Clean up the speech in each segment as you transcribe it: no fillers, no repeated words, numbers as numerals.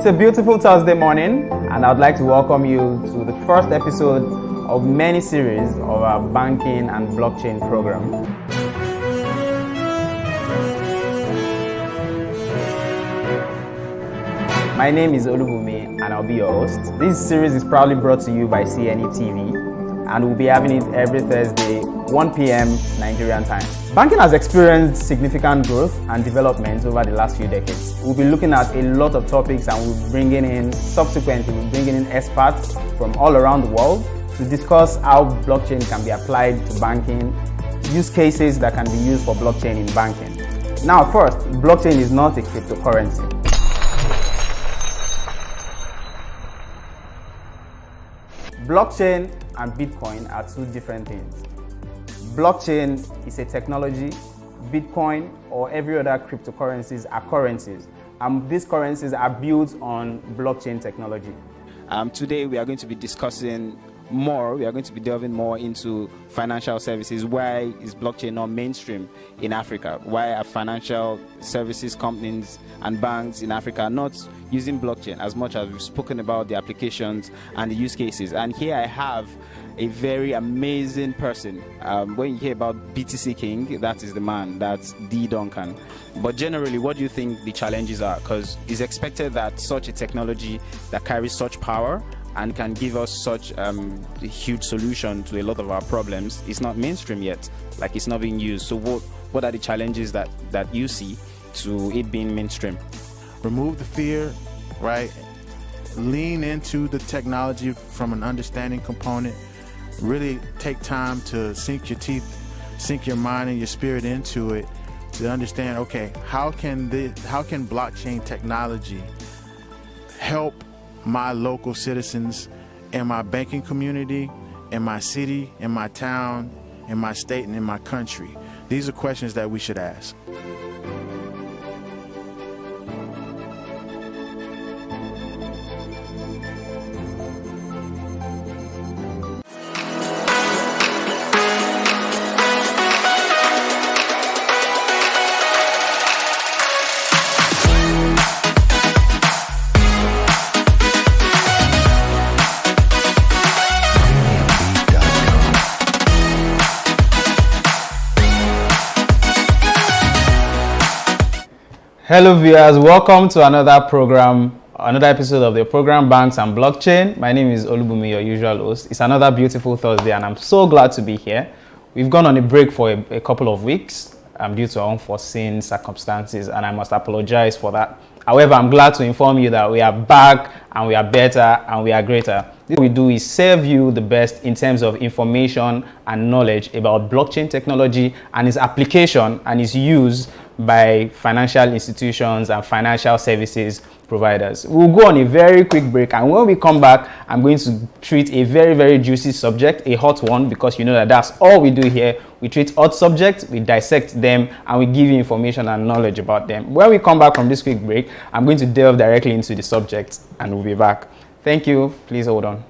It's a beautiful Thursday morning, and I'd like to welcome you to the first episode of many series of our banking and blockchain program. My name is Olubumi, and I'll be your host. This series is proudly brought to you by CNETv, and we'll be having it every Thursday, 1 p.m. Nigerian time. Banking has experienced significant growth and development over the last few decades. We'll be looking at a lot of topics, and we'll be bringing in experts from all around the world to discuss how blockchain can be applied to banking, use cases that can be used for blockchain in banking. Now, first, blockchain is not a cryptocurrency. Blockchain and Bitcoin are two different things. Blockchain is a technology. Bitcoin or every other cryptocurrencies are currencies. These currencies are built on blockchain technology. Today we are going to be discussing more. We are going to be delving more into financial services. Why is blockchain not mainstream in Africa? Why are financial services companies and banks in Africa not using blockchain as much as we've spoken about the applications and the use cases? And here I have a very amazing person. When you hear about BTC King, that is the man, that's D. Duncan. But generally, what do you think the challenges are? Because it's expected that such a technology that carries such power and can give us such a huge solution to a lot of our problems is not mainstream yet, like it's not being used. So what are the challenges that you see to it being mainstream? Remove the fear, right? Lean into the technology from an understanding component. Really take time to sink your teeth, sink your mind and your spirit into it to understand, okay, how can blockchain technology help my local citizens in my banking community, in my city, in my town, in my state, and in my country? These are questions that we should ask. Hello viewers, welcome to another episode of the program Banks and Blockchain. My name is Olubumi, your usual host. It's another beautiful Thursday and I'm so glad to be here. We've gone on a break for a couple of weeks due to unforeseen circumstances, and I must apologize for that. However, I'm glad to inform you that we are back and we are better and we are greater. What we do is serve you the best in terms of information and knowledge about blockchain technology and its application and its use by financial institutions and financial services providers. We'll go on a very quick break, and when we come back, I'm going to treat a very, very juicy subject, a hot one, because you know that's all we do here. We treat hot subjects, we dissect them, and we give you information and knowledge about them. When we come back from this quick break, I'm going to delve directly into the subject, and we'll be back. Thank you. Please hold on.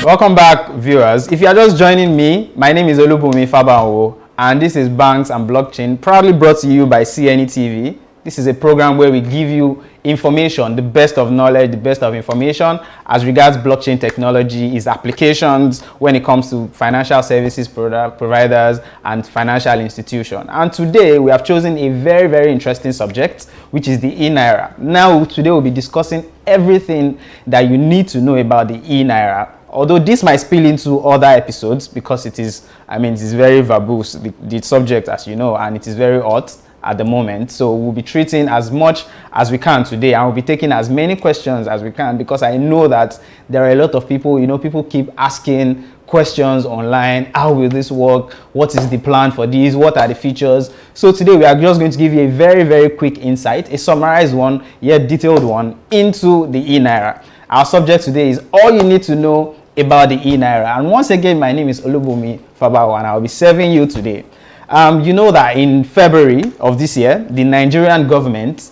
Welcome back, viewers. If you are just joining me, my name is Olubumi Fabanwo, and this is Banks and Blockchain, proudly brought to you by CNETv. This is a program where we give you information, the best of knowledge, the best of information as regards blockchain technology, its applications when it comes to financial services providers and financial institutions. And today we have chosen a very, very interesting subject, which is the e-Naira. Now, today we'll be discussing everything that you need to know about the e-Naira. Although this might spill into other episodes because it is very verbose, the subject, as you know, and it is very hot. at the moment. So we'll be treating as much as we can today, and we'll be taking as many questions as we can, because I know that there are a lot of people, people keep asking questions online. How will this work? What is the plan for this? What are the features? So today we are just going to give you a very, very quick insight, a summarized one, yet detailed one, into the e-Naira. Our subject today is all you need to know about the e-Naira. And once again, my name is Olubumi Fabawa, and I'll be serving you today. You know that in February of this year, the Nigerian government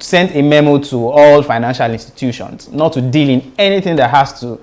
sent a memo to all financial institutions not to deal in anything that has to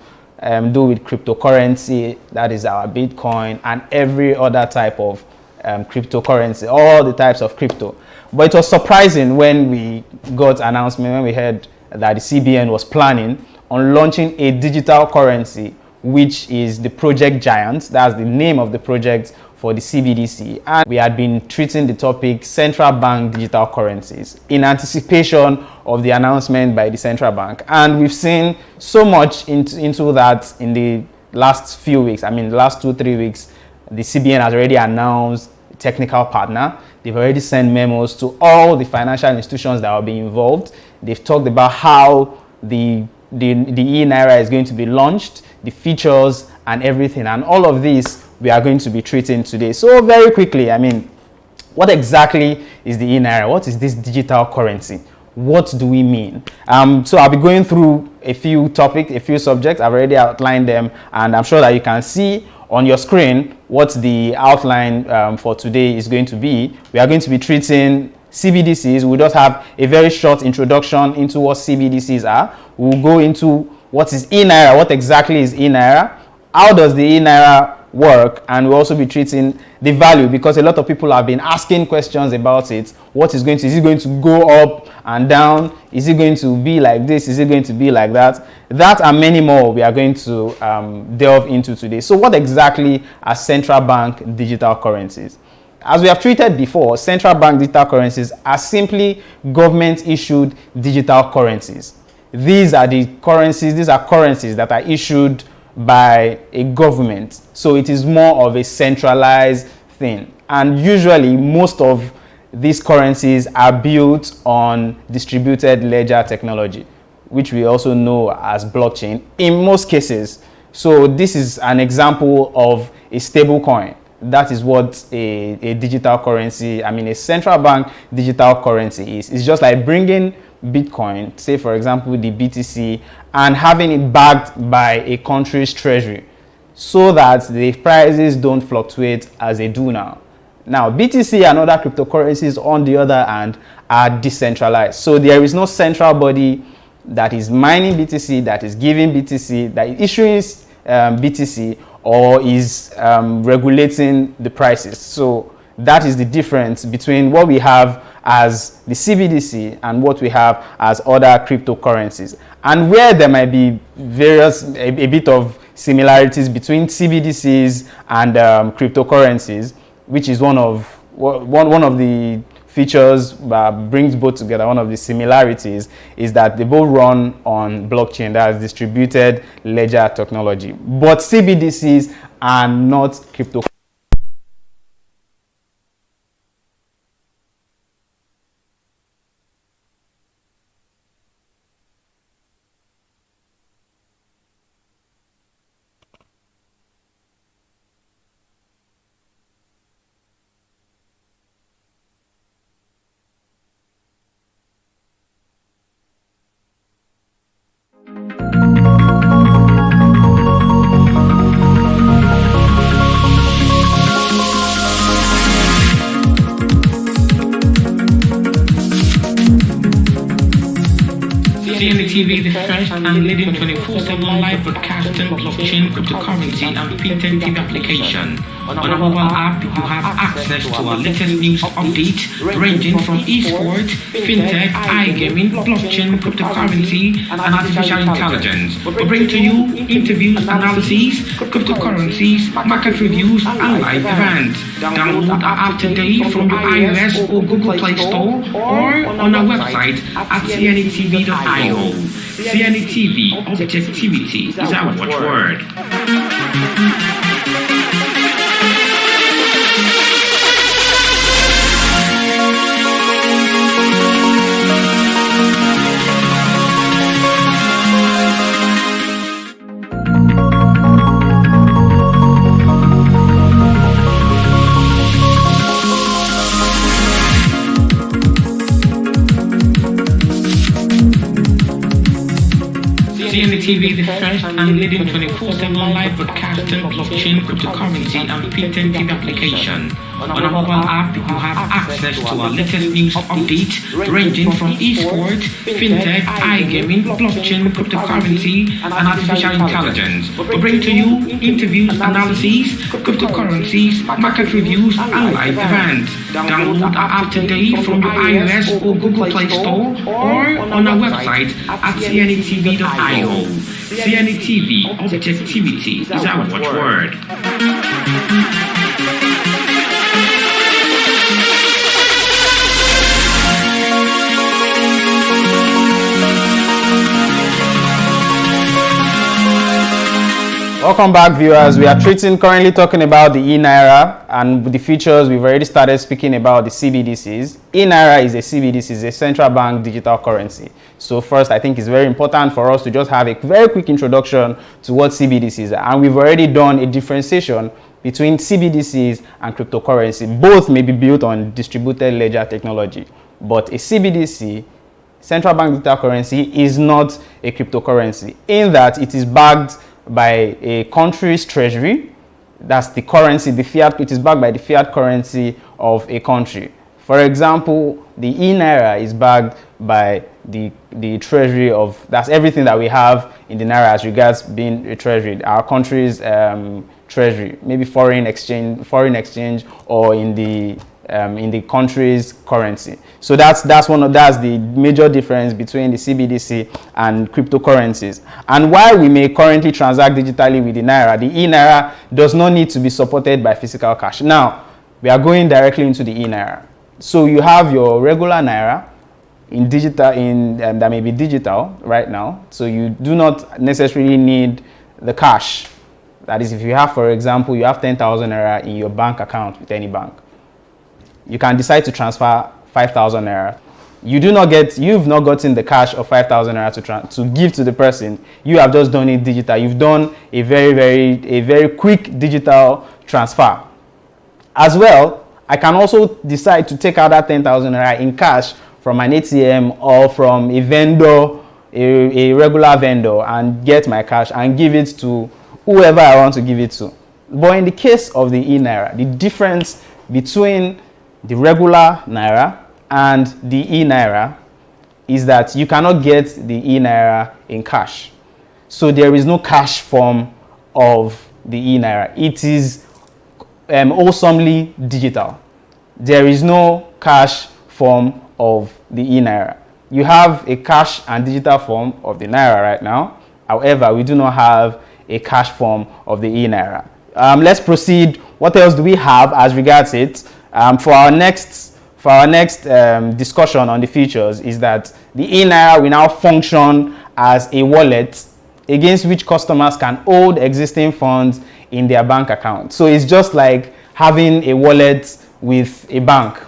do with cryptocurrency, that is our Bitcoin and every other type of cryptocurrency, all the types of crypto. But it was surprising when we got announcement, when we heard that the CBN was planning on launching a digital currency, which is the Project Giant. That's the name of the project for the CBDC. And we had been treating the topic central bank digital currencies in anticipation of the announcement by the central bank. And we've seen so much into that in the last few weeks. I mean, the last 2-3 weeks, the CBN has already announced a technical partner. They've already sent memos to all the financial institutions that will be involved. They've talked about how the e-Naira is going to be launched, the features and everything. And all of this we are going to be treating today. So very quickly, I mean, what exactly is the e-Naira? What is this digital currency? What do we mean? So I'll be going through a few topics, a few subjects. I've already outlined them, and I'm sure that you can see on your screen what the outline for today is going to be. We are going to be treating CBDCs. We'll just have a very short introduction into what CBDCs are. We'll go into what is e-Naira, what exactly is e-Naira, how does the e-Naira work, and we'll also be treating the value, because a lot of people have been asking questions about it. Is it going to go up and down? Is it going to be like this? Is it going to be like that? That and many more we are going to delve into today. So what exactly are central bank digital currencies? As we have treated before, central bank digital currencies are simply government issued digital currencies. These are currencies that are issued by a government. So it is more of a centralized thing. And usually most of these currencies are built on distributed ledger technology, which we also know as blockchain in most cases. So this is an example of a stable coin. That is what a digital currency, a central bank digital currency is. It's just like bringing Bitcoin, say for example the BTC, and having it backed by a country's treasury so that the prices don't fluctuate as they do now. Now, BTC and other cryptocurrencies, on the other hand, are decentralized. So there is no central body that is mining BTC, that is giving BTC, that is issuing BTC, or is regulating the prices. So that is the difference between what we have as the CBDC and what we have as other cryptocurrencies. And where there might be a bit of similarities between CBDCs and cryptocurrencies, which is one of the features that brings both together. One of the similarities is that they both run on blockchain, that is distributed ledger technology. But CBDCs are not cryptocurrencies. CNETv, the first and leading 24/7 live broadcasting blockchain, cryptocurrency and FinTech TV application. On our mobile app, you have access to our latest news updates ranging from esports, FinTech, iGaming, blockchain, cryptocurrency and artificial intelligence. We bring to you interviews, analyses, cryptocurrencies, market reviews and live events. Download our app today from your iOS or Google Play Store or on our website at cnetv.io. CNETv, objectivity is our watchword. CNETv, the first and leading 24/7 live broadcasting blockchain, cryptocurrency, and FinTech TV application. On our mobile app, you have access to our latest news updates ranging from esports, fintech, iGaming, blockchain, cryptocurrency, and artificial intelligence. We bring to you interviews, analyses, cryptocurrencies, market reviews, and live events. Download our app today from your iOS or Google Play Store or on our website at cnetv.io. CNETv, objectivity is our watchword. Welcome back, viewers. We are currently talking about the e-Naira and the features. We've already started speaking about the CBDCs. E-Naira is a CBDC, is a central bank digital currency. So first, I think it's very important for us to just have a very quick introduction to what CBDCs are. And we've already done a differentiation between CBDCs and cryptocurrency. Both may be built on distributed ledger technology, but a CBDC, central bank digital currency, is not a cryptocurrency in that it is backed by a country's treasury. That's the currency, the fiat. It is backed by the fiat currency of a country. For example, the e-Naira is backed by the treasury of, that's everything that we have in the Naira as regards being a treasury, our country's treasury, maybe foreign exchange, or in the country's currency. So that's the major difference between the CBDC and cryptocurrencies. And while we may currently transact digitally with the Naira, the e-Naira does not need to be supported by physical cash. Now, we are going directly into the e-Naira. So you have your regular Naira in digital, that may be digital right now. So you do not necessarily need the cash. That is, if you have, for example, you have 10,000 Naira in your bank account with any bank, you can decide to transfer 5,000 Naira. You've not gotten the cash of 5,000 Naira to give to the person. You have just done it digital. You've done a very quick digital transfer. As well, I can also decide to take out that 10,000 Naira in cash from an ATM or from a vendor, a regular vendor, and get my cash and give it to whoever I want to give it to. But in the case of the e-Naira, the difference between the regular Naira and the e-Naira is that you cannot get the e-Naira in cash. So there is no cash form of the e-Naira. It is awesomely digital. There is no cash form of the e-Naira. You have a cash and digital form of the Naira right now. However, we do not have a cash form of the e-Naira. Let's proceed. What else do we have as regards it? For our next discussion on the features is that the e-Naira will now function as a wallet against which customers can hold existing funds in their bank account. So it's just like having a wallet with a bank.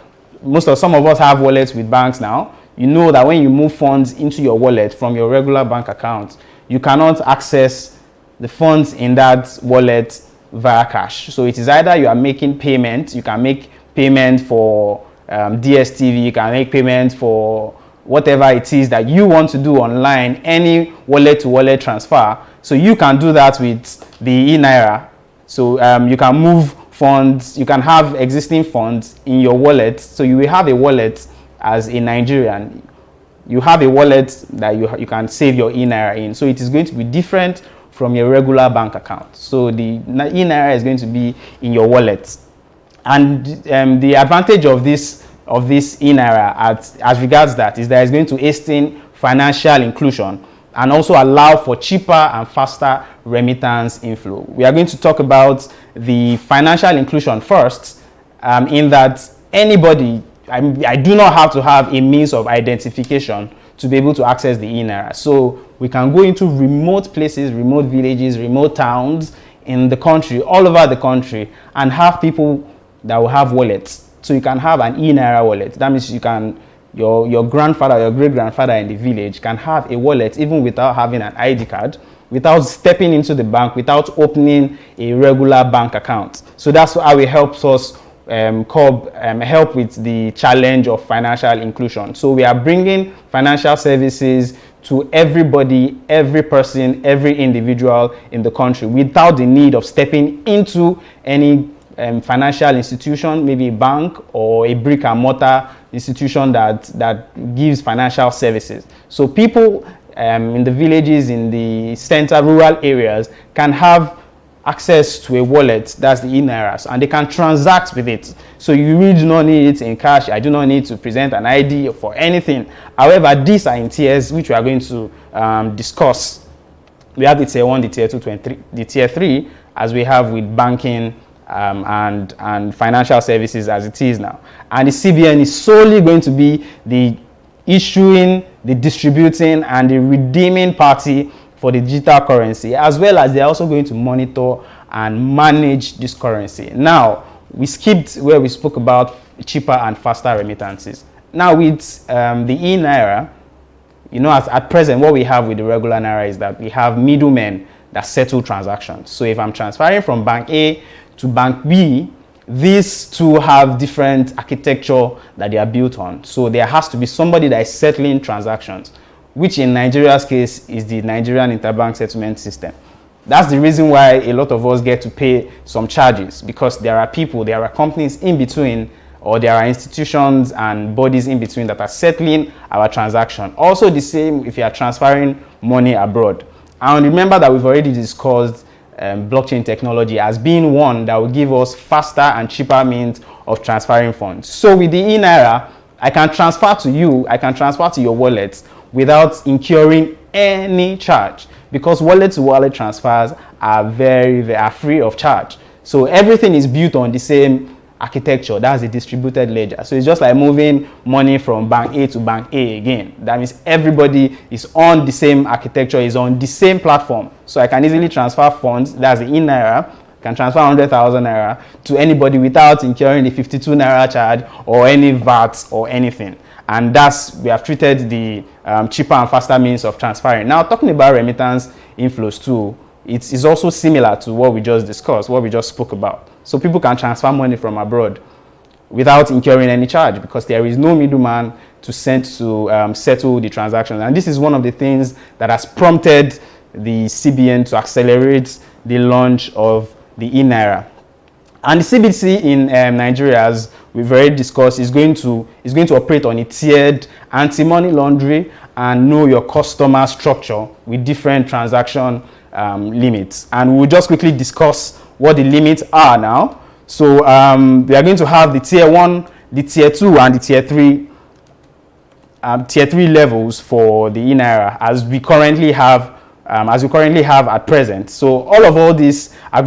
Some of us have wallets with banks now. You know that when you move funds into your wallet from your regular bank account, you cannot access the funds in that wallet via cash. So it is either you are making payment, you can make payment for DSTV, you can make payment for whatever it is that you want to do online, any wallet-to-wallet transfer. So you can do that with the e-Naira. So you can move funds, you can have existing funds in your wallet. So you will have a wallet as a Nigerian. You have a wallet that you can save your e-Naira in. So it is going to be different from your regular bank account. So the e-Naira is going to be in your wallet. And the advantage of this e-Naira as regards that is that it's going to hasten financial inclusion and also allow for cheaper and faster remittance inflow. We are going to talk about the financial inclusion first, in that anybody, I do not have to have a means of identification to be able to access the e-Naira. So we can go into remote places, remote villages, remote towns in the country, all over the country, and have people that will have wallets. So you can have an e-Naira wallet. That means you can, your grandfather, your great-grandfather in the village can have a wallet even without having an ID card, without stepping into the bank, without opening a regular bank account. So that's how it helps us help with the challenge of financial inclusion. So we are bringing financial services to everybody, every person, every individual in the country without the need of stepping into any financial institution, maybe a bank or a brick and mortar institution that gives financial services. So people in the villages, in the center rural areas can have access to a wallet, that's the e-Nairas, and they can transact with it. So you really do not need it in cash. I do not need to present an ID for anything. However, these are in tiers which we are going to discuss. We have the tier 1, the tier 2, the tier 3, as we have with banking and financial services as it is now. And the CBN is solely going to be the issuing, the distributing, and the redeeming party for the digital currency, as well as they're also going to monitor and manage this currency. Now, we skipped where we spoke about cheaper and faster remittances. Now with the e-Naira, you know, at present, what we have with the regular Naira is that we have middlemen that settle transactions. So if I'm transferring from bank A to bank B, these two have different architecture that they are built on. So there has to be somebody that is settling transactions, which in Nigeria's case is the Nigerian Interbank Settlement System. That's the reason why a lot of us get to pay some charges, because there are people, there are companies in between, or there are institutions and bodies in between that are settling our transaction. Also the same if you are transferring money abroad. And remember that we've already discussed blockchain technology as being one that will give us faster and cheaper means of transferring funds. So with the e-Naira, I can transfer to you, I can transfer to your wallet without incurring any charge, because wallet-to-wallet transfers are free of charge. So everything is built on the same architecture. That's a distributed ledger. So it's just like moving money from bank A to bank A again. That means everybody is on the same architecture, is on the same platform. So I can easily transfer funds, that's the e-Naira, can transfer 100,000 Naira to anybody without incurring the 52 Naira charge or any VAT or anything. And we have treated the cheaper and faster means of transferring. Now, talking about remittance inflows too, it is also similar to what we just discussed, what we just spoke about. So people can transfer money from abroad without incurring any charge, because there is no middleman to settle the transactions. And this is one of the things that has prompted the CBN to accelerate the launch of the e-Naira. And the CBC in Nigeria, as we've already discussed, is going to operate on a tiered anti-money laundering and know your customer structure with different transaction limits. And we'll just quickly discuss what the limits are now. So we are going to have the tier 1, the tier 2, and the tier 3 levels for the e-Naira as we currently have at present. So all these are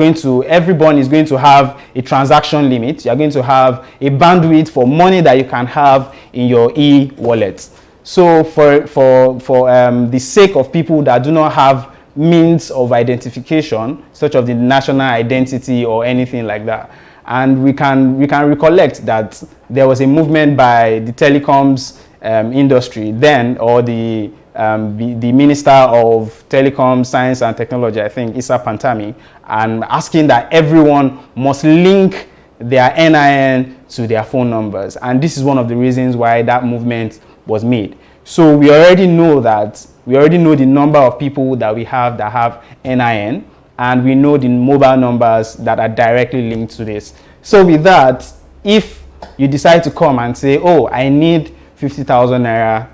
everyone is going to have a transaction limit. You're going to have a bandwidth for money that you can have in your e-wallet. So for the sake of people that do not have means of identification, such as the national identity or anything like that, and we can recollect that there was a movement by the telecoms industry then, or the Minister of Telecom, Science and Technology, I think, Issa Pantami, and asking that everyone must link their NIN to their phone numbers. And this is one of the reasons why that movement was made. So we already know the number of people that we have that have NIN, and we know the mobile numbers that are directly linked to this. So with that, if you decide to come and say, oh, I need 50,000 Naira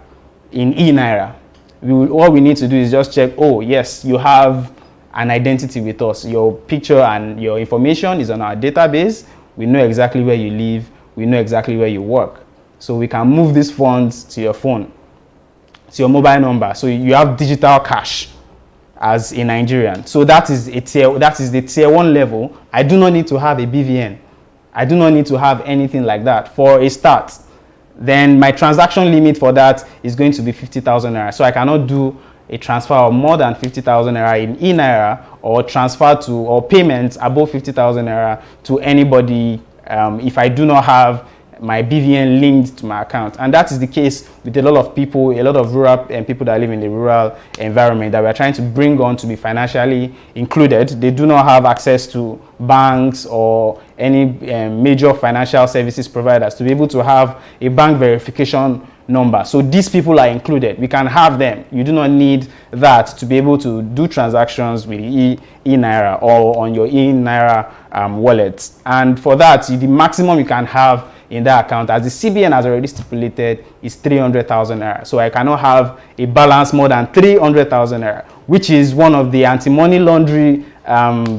in e-Naira, all we need to do is just check, oh yes, you have an identity with us. Your picture and your information is on our database. We know exactly where you live. We know exactly where you work. So we can move these funds to your phone, to your mobile number. So you have digital cash as a Nigerian. So that is the tier 1 level. I do not need to have a BVN. I do not need to have anything like that for a start. Then my transaction limit for that is going to be 50,000 Naira. So I cannot do a transfer of more than 50,000 Naira in e-Naira, or transfer to, or payments above 50,000 Naira to anybody if I do not have my BVN linked to my account. And that is the case with a lot of people, a lot of rural and people that live in the rural environment that we're trying to bring on to be financially included. They do not have access to banks or any major financial services providers to be able to have a bank verification number. So these people are included. We can have them. You do not need that to be able to do transactions with eNaira or on your eNaira wallet. And for that, the maximum you can have in that account, as the CBN has already stipulated, is 300,000 naira. So I cannot have a balance more than 300,000 naira, which is one of the anti-money laundering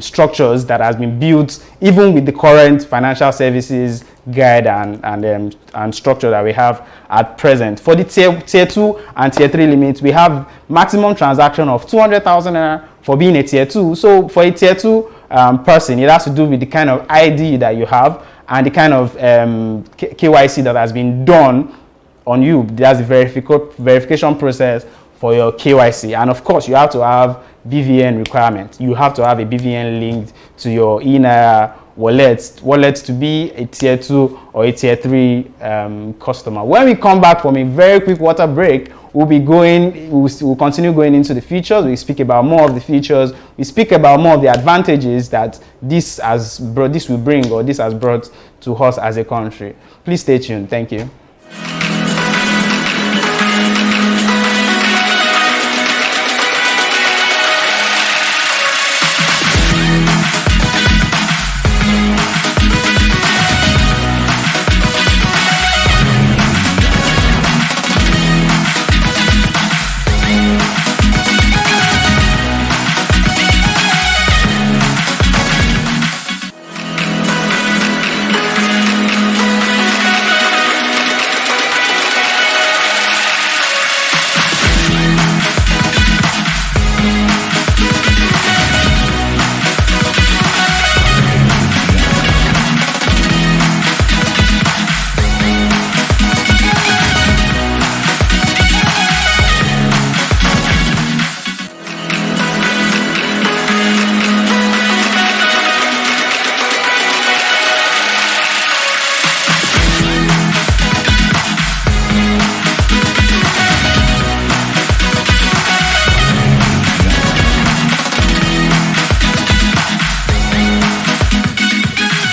structures that has been built even with the current financial services guide and structure that we have at present. For the tier 2 and tier 3 limits, we have maximum transaction of 200,000 naira for being a tier 2. So for a tier 2 person, it has to do with the kind of ID that you have and the kind of KYC that has been done on you. That's the verification process for your KYC. And of course, you have to have BVN requirement. You have to have a BVN linked to your eNaira wallet to be a tier 2 or a tier 3 customer. When we come back from a very quick water break, we'll continue going into the features. We speak about more of the features. We speak about more of the advantages that this has brought to us as a country. Please stay tuned. Thank you.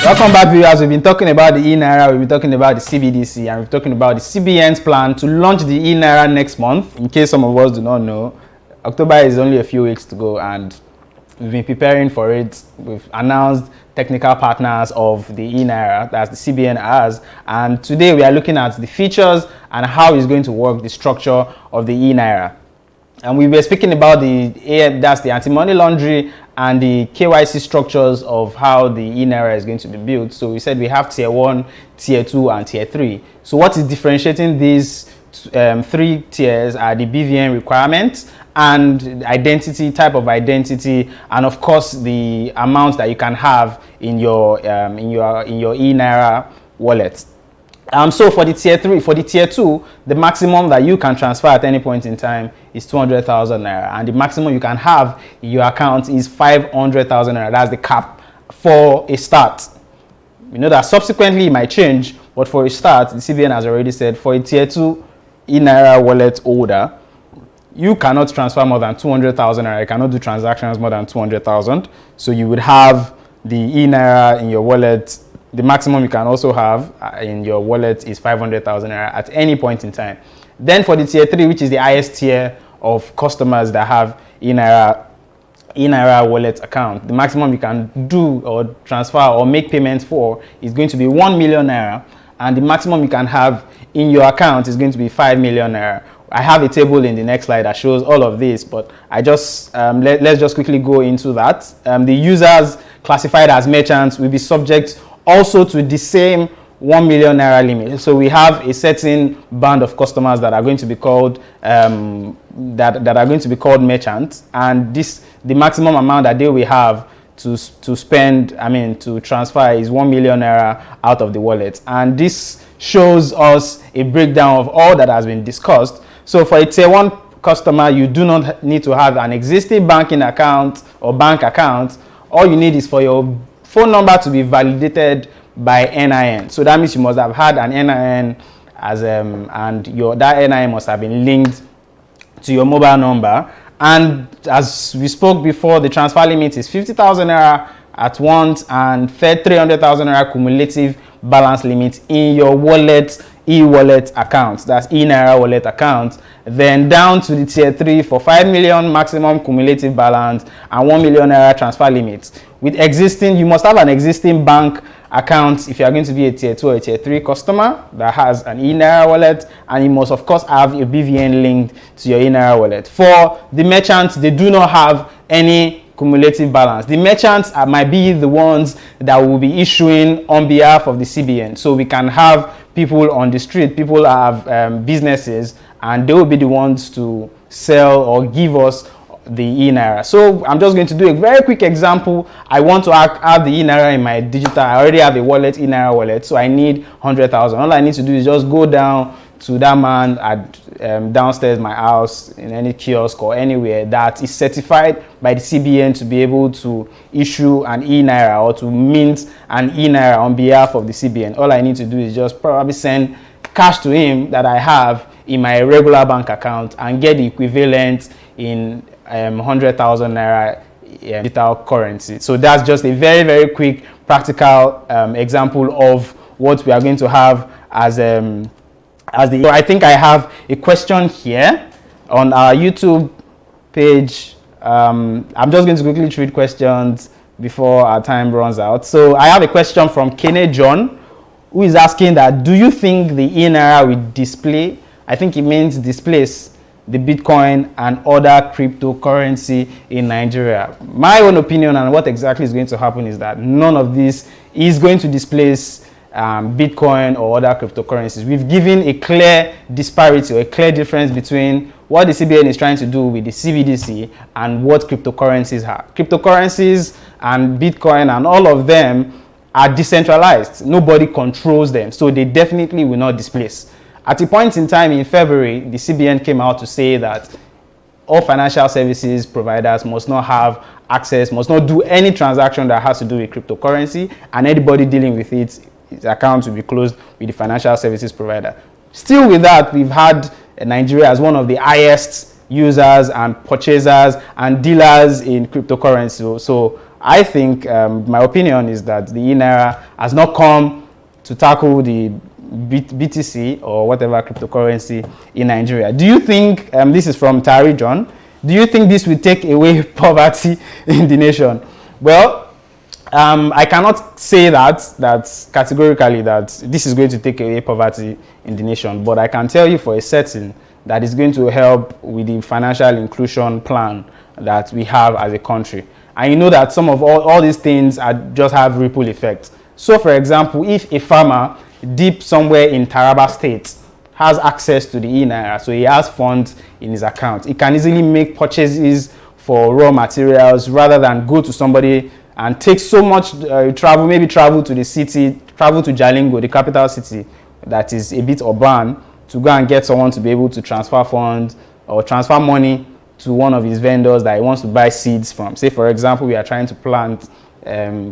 Welcome back, viewers. We've been talking about the eNaira, we've been talking about the CBDC, and we've talking about the CBN's plan to launch the eNaira next month. In case some of us do not know, October is only a few weeks to go, and we've been preparing for it. We've announced technical partners of the eNaira, that's the CBN has, and today we are looking at the features and how it's going to work, the structure of the eNaira. And we were speaking about that's the anti-money laundering and the KYC structures of how the eNaira is going to be built. So we said we have tier 1, tier 2, and tier 3. So what is differentiating these 3 tiers are the BVN requirements and type of identity, and of course the amount that you can have in your eNaira wallet. So for the tier 2, the maximum that you can transfer at any point in time is 200,000 naira, and the maximum you can have in your account is 500,000 naira. That's the cap for a start. We know that subsequently it might change, but for a start, the CBN has already said for a tier 2 eNaira wallet holder, you cannot transfer more than 200,000 naira. You cannot do transactions more than 200,000. So you would have the eNaira in your wallet. The maximum you can also have in your wallet is 500,000 naira at any point in time. Then for the tier 3, which is the highest tier of customers that have eNaira wallet account, the maximum you can do or transfer or make payments for is going to be 1 million naira, and the maximum you can have in your account is going to be 5 million naira. I have a table in the next slide that shows all of this, but I just let's just quickly go into that. The users classified as merchants will be subject also to the same 1 million naira limit. So we have a certain band of customers that are going to be called that are going to be called merchants, and the maximum amount that they will have to transfer is 1 million naira out of the wallet. And this shows us a breakdown of all that has been discussed. So for a tier 1 customer, you do not need to have an existing banking account or bank account. All you need is for your phone number to be validated by NIN. So that means you must have had an NIN as and that NIN must have been linked to your mobile number. And as we spoke before, the transfer limit is 50,000 naira at once and 300,000 naira cumulative balance limit in your wallet, e-wallet account. That's e-naira wallet account. Then down to the tier 3 for 5 million maximum cumulative balance and 1 million naira transfer limit. With existing, you must have an existing bank account if you are going to be a tier 2 or a tier 3 customer that has an e-naira wallet, and you must of course have a BVN linked to your e-naira wallet. For the merchants, they do not have any cumulative balance. The merchants might be the ones that will be issuing on behalf of the CBN. So we can have people on the street, people have businesses, and they will be the ones to sell or give us the e-naira. So I'm just going to do a very quick example. I want to add the e-naira in my digital. I already have a wallet, e-naira wallet, so I need 100,000. All I need to do is just go down to that man at downstairs my house, in any kiosk or anywhere that is certified by the CBN to be able to issue an e-naira or to mint an e-naira on behalf of the CBN. All I need to do is just probably send cash to him that I have in my regular bank account and get the equivalent in 100,000 naira digital currency. So that's just a very, very quick practical example of what we are going to have as the. So I think I have a question here on our YouTube page. I'm just going to quickly read questions before our time runs out. So I have a question from Kene John, who is asking that, do you think the e-naira will display, I think it means displace, the Bitcoin and other cryptocurrency in Nigeria? My own opinion and what exactly is going to happen is that none of this is going to displace Bitcoin or other cryptocurrencies. We've given a clear disparity or a clear difference between what the CBN is trying to do with the CBDC and what cryptocurrencies have. Cryptocurrencies and Bitcoin and all of them are decentralized. Nobody controls them, so they definitely will not displace. At a point in time in February, the CBN came out to say that all financial services providers must not have access, must not do any transaction that has to do with cryptocurrency, and anybody dealing with it, its account will be closed with the financial services provider. Still with that, we've had Nigeria as one of the highest users and purchasers and dealers in cryptocurrency. So I think my opinion is that the e-naira has not come to tackle the BTC or whatever cryptocurrency in Nigeria. Do you think, this is from Tari John, do you think this will take away poverty in the nation? Well, I cannot say that categorically that this is going to take away poverty in the nation, but I can tell you for a certain that it's going to help with the financial inclusion plan that we have as a country. And you know that some of all these things just have ripple effects. So for example, if a farmer deep somewhere in Taraba State has access to the e-naira, so he has funds in his account, he can easily make purchases for raw materials rather than go to somebody and take so much travel, maybe travel to the city, travel to Jalingo, the capital city that is a bit urban, to go and get someone to be able to transfer funds or transfer money to one of his vendors that he wants to buy seeds from. Say for example, we are trying to plant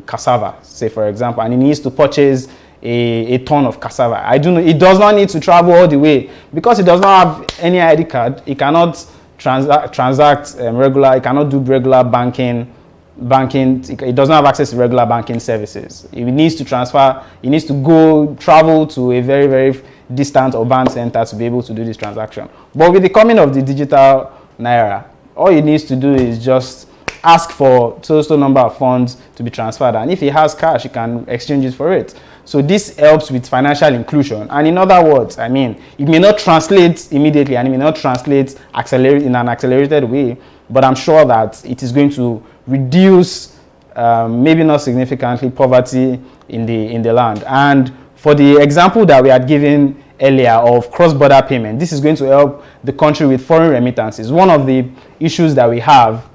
cassava, say for example, and he needs to purchase a ton of cassava. I do know it does not need to travel all the way because he does not have any ID card. He cannot transact regular, he cannot do regular banking, it doesn't have access to regular banking services. He needs to transfer, he needs to travel to a very, very distant urban center to be able to do this transaction. But with the coming of the digital naira, all he needs to do is just ask for total number of funds to be transferred, and if he has cash, he can exchange it for it. So this helps with financial inclusion. And in other words, I mean, it may not translate immediately and it may not translate in an accelerated way, but I'm sure that it is going to reduce, maybe not significantly, poverty in the land. And for the example that we had given earlier of cross-border payment, this is going to help the country with foreign remittances. One of the issues that we have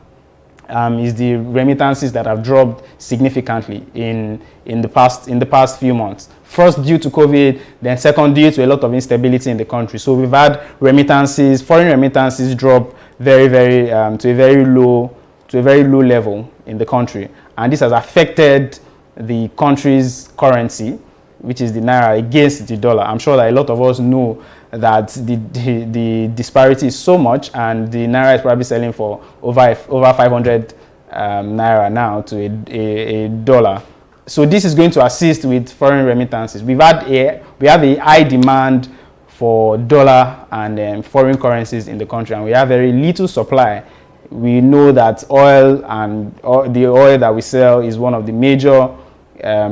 is the remittances that have dropped significantly in the past few months. First due to COVID, then second due to a lot of instability in the country. So we've had remittances, foreign remittances drop very, very to a very low level in the country, and this has affected the country's currency, which is the naira, against the dollar. I'm sure that a lot of us know that the disparity is so much, and the naira is probably selling for over 500 naira now to a dollar. So this is going to assist with foreign remittances. We have a high demand for dollar and foreign currencies in the country, and we have very little supply. We know that oil and the oil that we sell is one of the major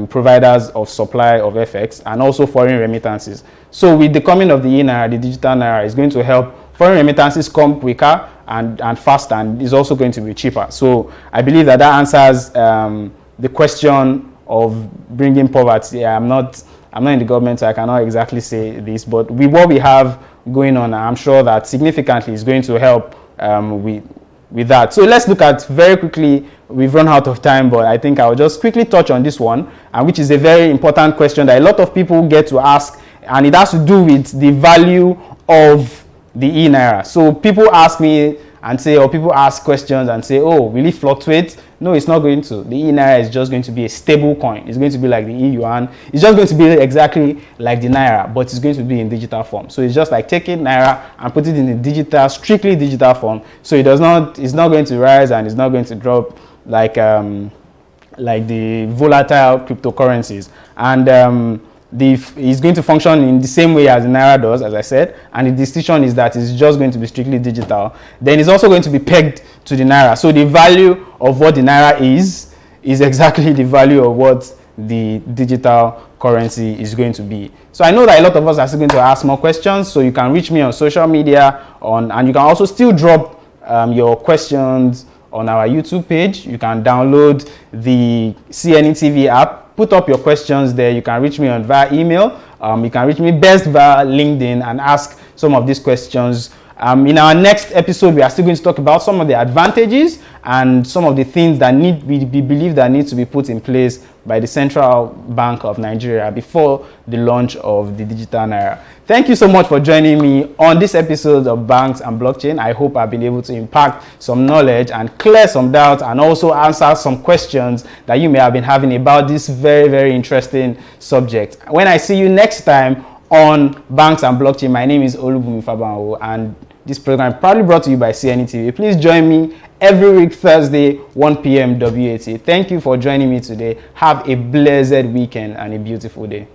providers of supply of FX and also foreign remittances. So with the coming of the e-naira, the digital naira is going to help foreign remittances come quicker and faster, and is also going to be cheaper. So I believe that answers the question of bringing poverty. I'm not in the government, so I cannot exactly say this, but with what we have going on, I'm sure that significantly is going to help with that. So let's look at very quickly. We've run out of time, but I think I'll just quickly touch on this one, and which is a very important question that a lot of people get to ask, and it has to do with the value of the e-naira. So people ask me and say, or people ask questions and say, oh, will it fluctuate? No, it's not going to. The e-naira is just going to be a stable coin. It's going to be like the e-yuan. It's just going to be exactly like the naira, but it's going to be in digital form. So it's just like taking naira and put it in the digital, strictly digital form. So it's not going to rise and it's not going to drop like the volatile cryptocurrencies. And it's going to function in the same way as the naira does, as I said, and the distinction is that it's just going to be strictly digital. Then it's also going to be pegged to the naira. So the value of what the naira is exactly the value of what the digital currency is going to be. So I know that a lot of us are still going to ask more questions, so you can reach me on social media and you can also still drop your questions on our YouTube page. You can download the CNETv app. Put up your questions there. You can reach me via email. You can reach me best via LinkedIn and ask some of these questions. In our next episode, we are still going to talk about some of the advantages and some of the things that we believe that need to be put in place by the Central Bank of Nigeria before the launch of the digital naira. Thank you so much for joining me on this episode of Banks and Blockchain. I hope I've been able to impact some knowledge and clear some doubts and also answer some questions that you may have been having about this very, very interesting subject. When I see you next time on Banks and Blockchain, my name is Olubumi Fabanwo, and this program is proudly brought to you by CNETv. Please join me every week, Thursday, 1 p.m. WAT. Thank you for joining me today. Have a blessed weekend and a beautiful day.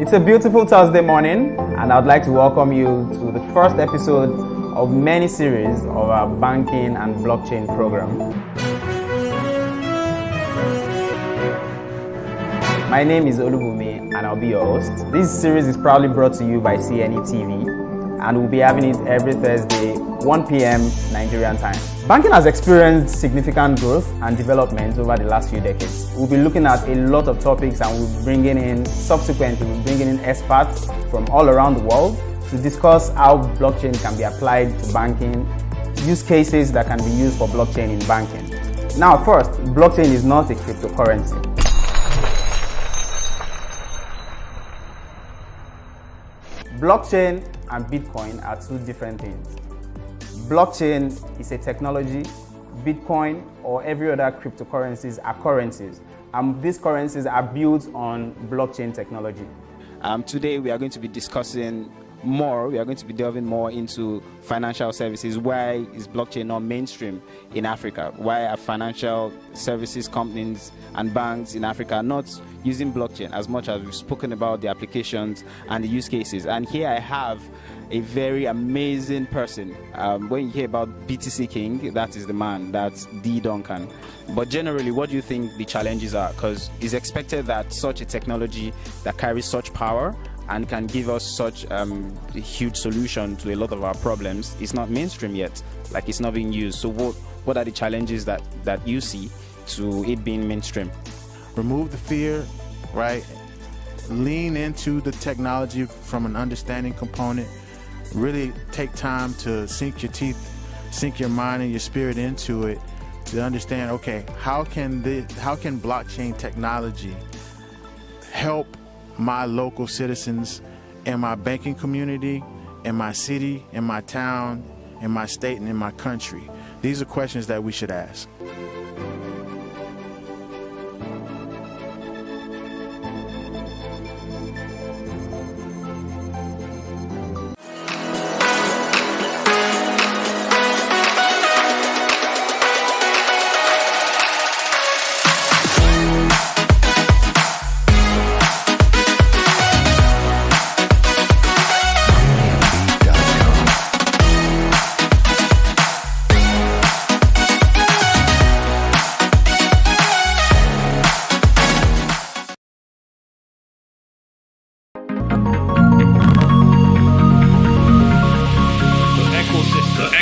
It's a beautiful Thursday morning, and I'd like to welcome you to the first episode of many series of our banking and blockchain program. My name is Olubumi, and I'll be your host. This series is proudly brought to you by CNETv, and we'll be having it every Thursday, 1 p.m. Nigerian time. Banking has experienced significant growth and development over the last few decades. We'll be looking at a lot of topics, and we'll be bringing in experts from all around the world to discuss how blockchain can be applied to banking, use cases that can be used for blockchain in banking. Now, first, blockchain is not a cryptocurrency. Blockchain and Bitcoin are two different things. Blockchain is a technology. Bitcoin or every other cryptocurrencies are currencies. These currencies are built on blockchain technology. Today we are going to be discussing more. We are going to be delving more into financial services. Why is blockchain not mainstream in Africa? Why are financial services companies and banks in Africa not using blockchain as much as we've spoken about the applications and the use cases? And here I have a very amazing person. When you hear about BTC King, that is the man, that's D. Duncan. But generally, what do you think the challenges are? Because it's expected that such a technology that carries such power and can give us such a huge solution to a lot of our problems is not mainstream yet, like it's not being used. So what are the challenges that you see to it being mainstream? Remove the fear, right? Lean into the technology from an understanding component. Really take time to sink your teeth, sink your mind and your spirit into it to understand, okay, how can blockchain technology help my local citizens in my banking community, in my city, in my town, in my state, and in my country? These are questions that we should ask.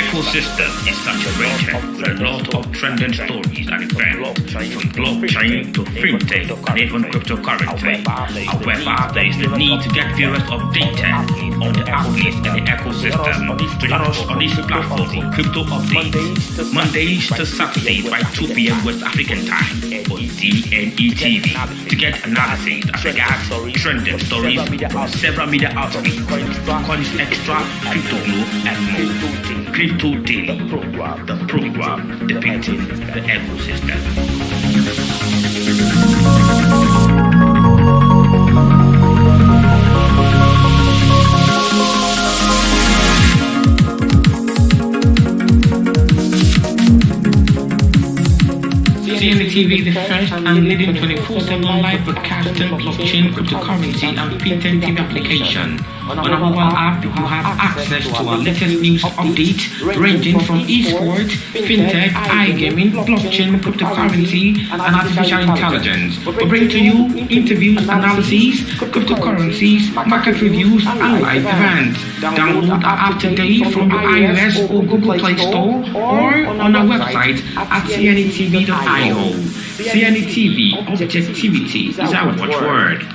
Ecosystem is saturated with a lot of trending stories and events, from blockchain to fintech and even cryptocurrency. However, there is the need to get viewers updated on the updates in the ecosystem. Join us on this platform for crypto updates, Mondays to Saturdays by 2 p.m. West African time on CNETv to get analysis as regards trending stories from several media outlets, Coins Extra, Crypto Globe, and more. Crypto Daily, the program depicting the ecosystem. CNETv, the first and leading 24/7 live broadcasting blockchain, cryptocurrency, and FinTech TV application. On our mobile app, you have access to our latest news updates ranging from esports, fintech, iGaming, blockchain, cryptocurrency, and artificial intelligence. We bring to you interviews, analyses, cryptocurrencies, market reviews, and live events. Download our app today from the iOS or Google Play Store or on our website at cnetv.io. CNETv, objectivity is our watchword.